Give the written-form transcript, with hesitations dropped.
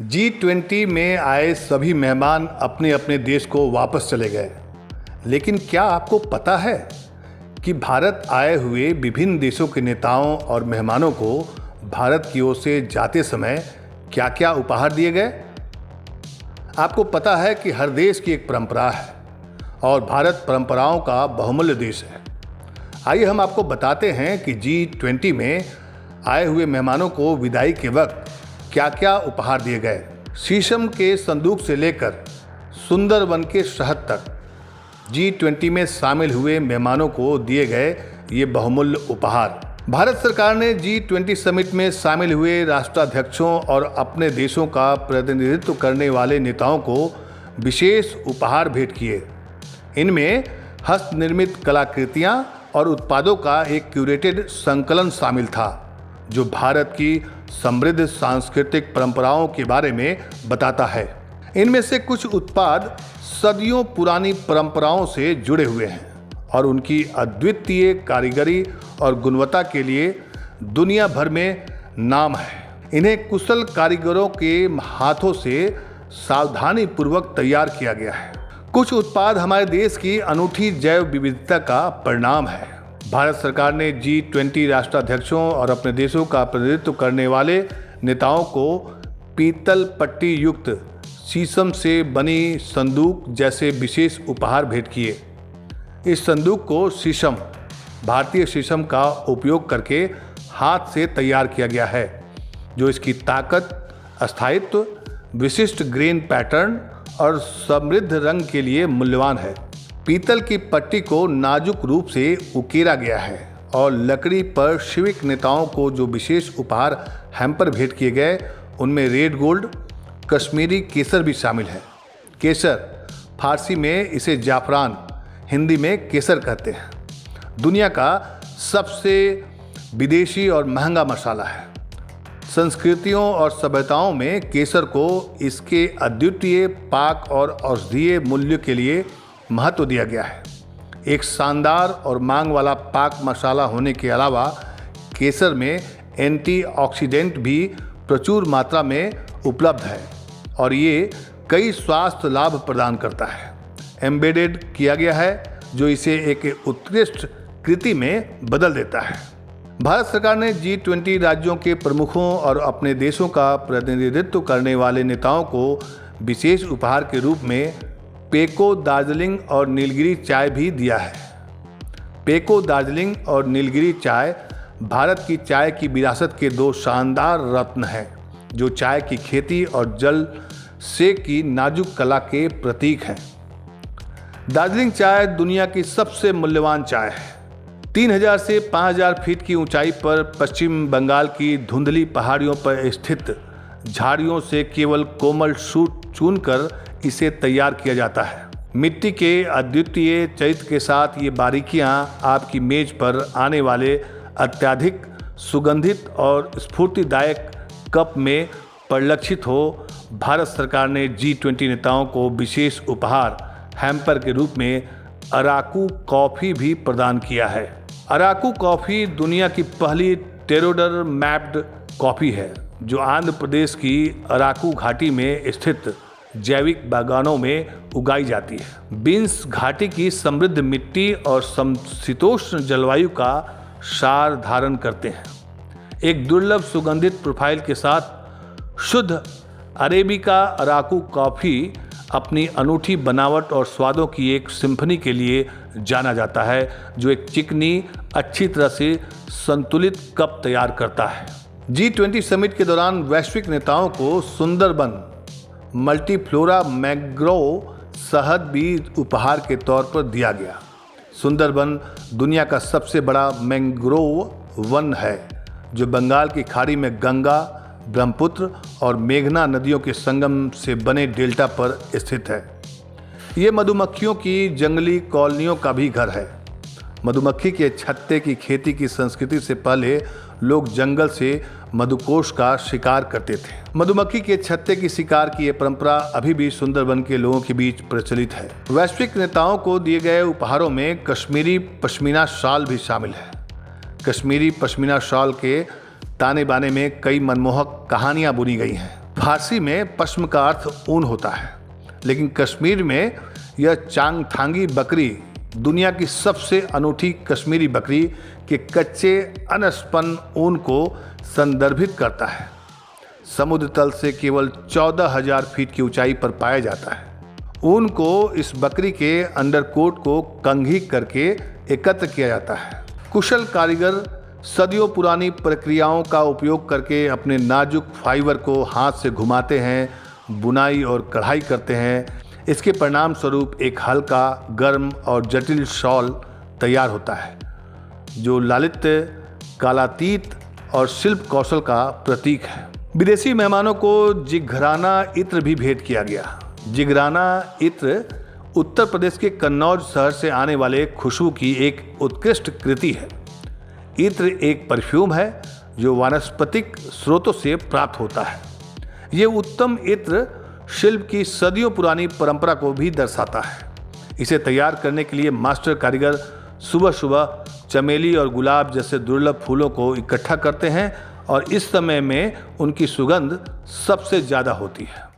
G20 में आए सभी मेहमान अपने अपने देश को वापस चले गए। लेकिन क्या आपको पता है कि भारत आए हुए विभिन्न देशों के नेताओं और मेहमानों को भारत की ओर से जाते समय क्या क्या उपहार दिए गए? आपको पता है कि हर देश की एक परंपरा है और भारत परंपराओं का बहुमूल्य देश है। आइए हम आपको बताते हैं कि G20 में आए हुए मेहमानों को विदाई के वक्त क्या क्या उपहार दिए गए। शीशम के संदूक से लेकर सुंदरबन के शहद तक G20 में शामिल हुए मेहमानों को दिए गए ये बहुमूल्य उपहार। भारत सरकार ने G20 समिट में शामिल हुए राष्ट्राध्यक्षों और अपने देशों का प्रतिनिधित्व करने वाले नेताओं को विशेष उपहार भेंट किए। इनमें हस्तनिर्मित कलाकृतियां और उत्पादों का एक क्यूरेटेड संकलन शामिल था, जो भारत की समृद्ध सांस्कृतिक परंपराओं के बारे में बताता है। इनमें से कुछ उत्पाद सदियों पुरानी परंपराओं से जुड़े हुए हैं और उनकी अद्वितीय कारीगरी और गुणवत्ता के लिए दुनिया भर में नाम है। इन्हें कुशल कारीगरों के हाथों से सावधानी पूर्वक तैयार किया गया है। कुछ उत्पाद हमारे देश की अनूठी जैव विविधता का परिणाम है। भारत सरकार ने G20 राष्ट्राध्यक्षों और अपने देशों का प्रतिनिधित्व करने वाले नेताओं को पीतल पट्टी युक्त शीशम से बनी संदूक जैसे विशेष उपहार भेंट किए। इस संदूक को शीशम, भारतीय शीशम का उपयोग करके हाथ से तैयार किया गया है, जो इसकी ताकत, स्थायित्व, विशिष्ट ग्रेन पैटर्न और समृद्ध रंग के लिए मूल्यवान है। पीतल की पट्टी को नाजुक रूप से उकेरा गया है और लकड़ी पर शिविक नेताओं को जो विशेष उपहार हैम्पर भेंट किए गए उनमें रेड गोल्ड कश्मीरी केसर भी शामिल है। केसर, फारसी में इसे जाफरान, हिंदी में केसर कहते हैं, दुनिया का सबसे विदेशी और महंगा मसाला है। संस्कृतियों और सभ्यताओं में केसर को इसके अद्वितीय पाक और औषधीय मूल्य के लिए महत्व दिया गया है। एक शानदार और मांग वाला पाक मसाला होने के अलावा केसर में एंटीऑक्सीडेंट भी प्रचुर मात्रा में उपलब्ध है और ये कई स्वास्थ्य लाभ प्रदान करता है। एम्बेडेड किया गया है, जो इसे एक उत्कृष्ट कृति में बदल देता है। भारत सरकार ने G20 राज्यों के प्रमुखों और अपने देशों का प्रतिनिधित्व करने वाले नेताओं को विशेष उपहार के रूप में पेको दार्जिलिंग और नीलगिरी चाय भी दिया है। पेको दार्जिलिंग और नीलगिरी चाय भारत की चाय की विरासत के दो शानदार रत्न हैं, जो चाय की खेती और जल सेक की नाजुक कला के प्रतीक हैं। दार्जिलिंग चाय दुनिया की सबसे मूल्यवान चाय है। 3000 से 5000 फीट की ऊंचाई पर पश्चिम बंगाल की धुंधली पहाड़ियों पर स्थित झाड़ियों से केवल कोमल शूट चुनकर इसे तैयार किया जाता है। मिट्टी के अद्वितीय चरित्र के साथ ये बारीकियां आपकी मेज पर आने वाले अत्यधिक सुगंधित और स्फूर्तिदायक कप में परिलक्षित हो। भारत सरकार ने G20 नेताओं को विशेष उपहार हैम्पर के रूप में अराकू कॉफ़ी भी प्रदान किया है। अराकू कॉफ़ी दुनिया की पहली टेरोडर मैप्ड कॉफ़ी है, जो आंध्र प्रदेश की अराकू घाटी में स्थित जैविक बागानों में उगाई जाती है। बीन्स घाटी की समृद्ध मिट्टी और समशीतोष्ण जलवायु का सार धारण करते हैं। एक दुर्लभ सुगंधित प्रोफाइल के साथ शुद्ध अरेबिका अराकू कॉफ़ी अपनी अनूठी बनावट और स्वादों की एक सिम्फनी के लिए जाना जाता है, जो एक चिकनी, अच्छी तरह से संतुलित कप तैयार करता है। G20 समिट के दौरान वैश्विक नेताओं को सुंदरबन मल्टीफ्लोरा मैंग्रोव शहद भी उपहार के तौर पर दिया गया। सुंदरबन दुनिया का सबसे बड़ा मैंग्रोव वन है, जो बंगाल की खाड़ी में गंगा, ब्रह्मपुत्र और मेघना नदियों के संगम से बने डेल्टा पर स्थित है। ये मधुमक्खियों की जंगली कॉलोनियों का भी घर है। मधुमक्खी के छत्ते की खेती की संस्कृति से पहले लोग जंगल से मधुकोश का शिकार करते थे। मधुमक्खी के छत्ते की शिकार की यह परंपरा अभी भी सुंदरबन के लोगों के बीच प्रचलित है। वैश्विक नेताओं को दिए गए उपहारों में कश्मीरी पश्मीना शॉल भी शामिल है। कश्मीरी पश्मीना शॉल के ताने बाने में कई मनमोहक कहानियां बुनी गई हैं। फारसी में पश्म का अर्थ ऊन होता है, लेकिन कश्मीर में यह चांगथांगी बकरी दुनिया की सबसे अनूठी कश्मीरी बकरी के कच्चे अनस्पन ऊन को संदर्भित करता है। समुद्र तल से केवल 14,000 फीट की ऊंचाई पर पाया जाता है। ऊन को इस बकरी के अंडरकोट को कंघी करके एकत्र किया जाता है। कुशल कारीगर सदियों पुरानी प्रक्रियाओं का उपयोग करके अपने नाजुक फाइबर को हाथ से घुमाते हैं, बुनाई और कढ़ाई करते हैं। इसके परिणाम स्वरूप एक हल्का, गर्म और जटिल शॉल तैयार होता है, जो लालित्य, कलातीत और शिल्प कौशल का प्रतीक है। विदेशी मेहमानों को जिगराना इत्र भी भेंट किया गया। जिगराना इत्र उत्तर प्रदेश के कन्नौज शहर से आने वाले खुशबू की एक उत्कृष्ट कृति है। इत्र एक परफ्यूम है जो वानस्पतिक स्रोतों से प्राप्त होता है। ये उत्तम इत्र शिल्प की सदियों पुरानी परंपरा को भी दर्शाता है। इसे तैयार करने के लिए मास्टर कारीगर सुबह सुबह चमेली और गुलाब जैसे दुर्लभ फूलों को इकट्ठा करते हैं और इस समय में उनकी सुगंध सबसे ज़्यादा होती है।